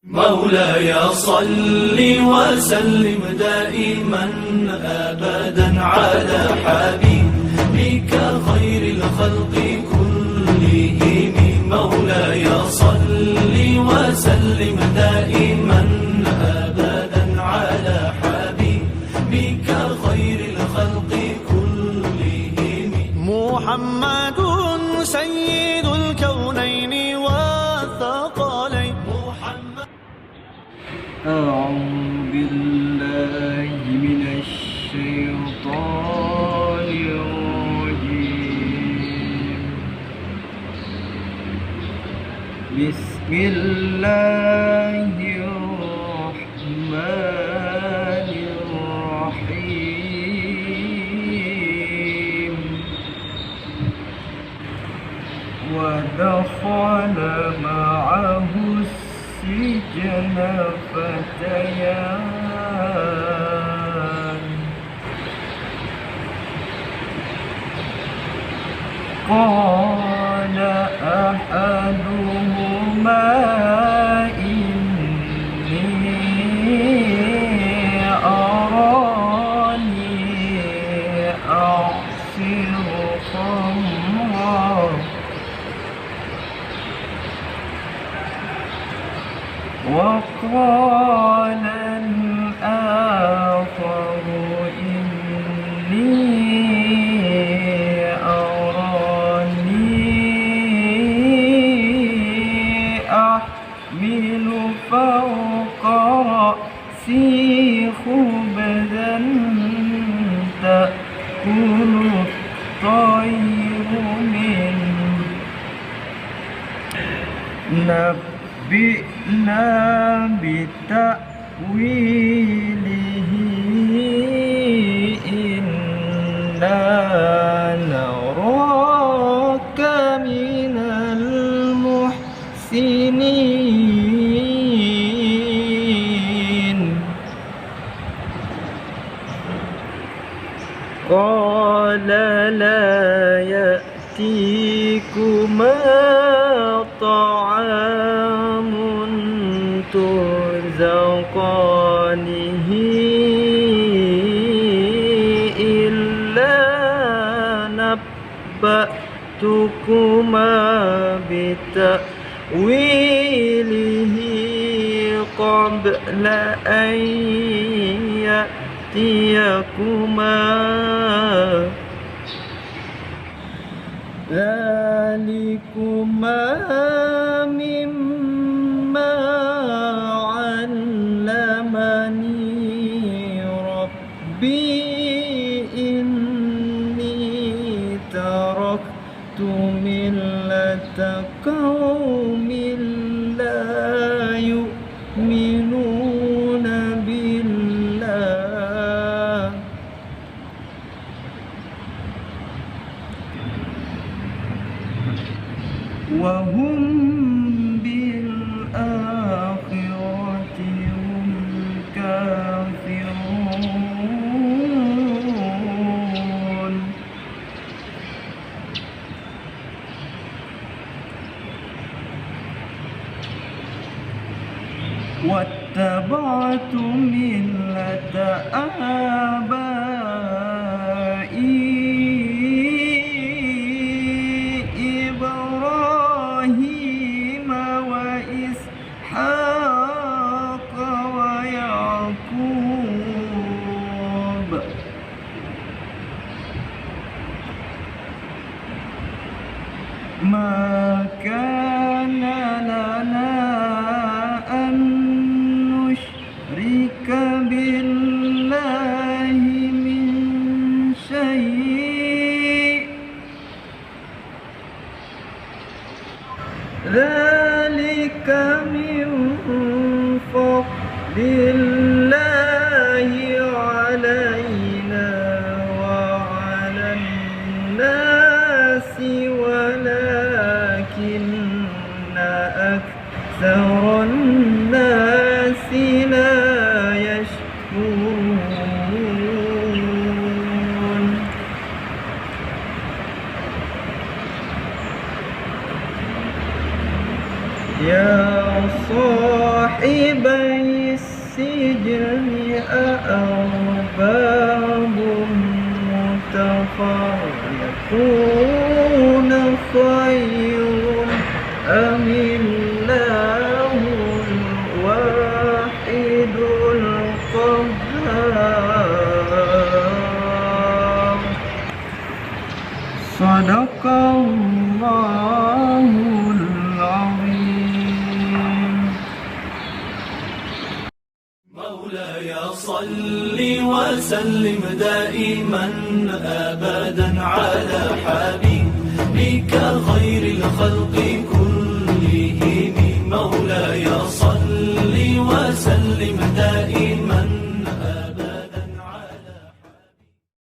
مولاي صل وسلم دائما أبدا على حبيبك خير الخلق كلهم. مولاي صل وسلم دائما أبدا على حبيبك خير الخلق كلهم. محمد سيد الكونين والثقلين. أعوذ بالله من الشيطان الرجيم. بسم الله الرحمن الرحيم. ودخل معه السجن فتيان. قال أحدهما إني أراني أعصر خمرا. وقال الآخر إني أراني أحمل فوق رأسي خبزا تأكل الطير منه. نبئنا بتأويله إنا نراك من المحسنين. قال لا يأتيكما طعام ترزقانه إلا نبأتكما بتأويله قبل أن يأتيكما. ذلكما مما علمني ربي إني تركت ملة قوم لا يؤمنون بالله وهم بالآخرة هم كافرون. واتبعت ملة آبائي إبراهيم وإسحاق ويعقوب ما كان لنا أن نشرك بالله من شيء. ذلك من فضل الله علينا وعلى الناس ولكن أكثر الناس لا يشكرون. يا صاحبي صاحبي السجن أأرباب متفرقون خير أم الله الواحد القهار. صدق الله العظيم. مولاي صل وسلم دائما أبدا على حبيبك خير الخلق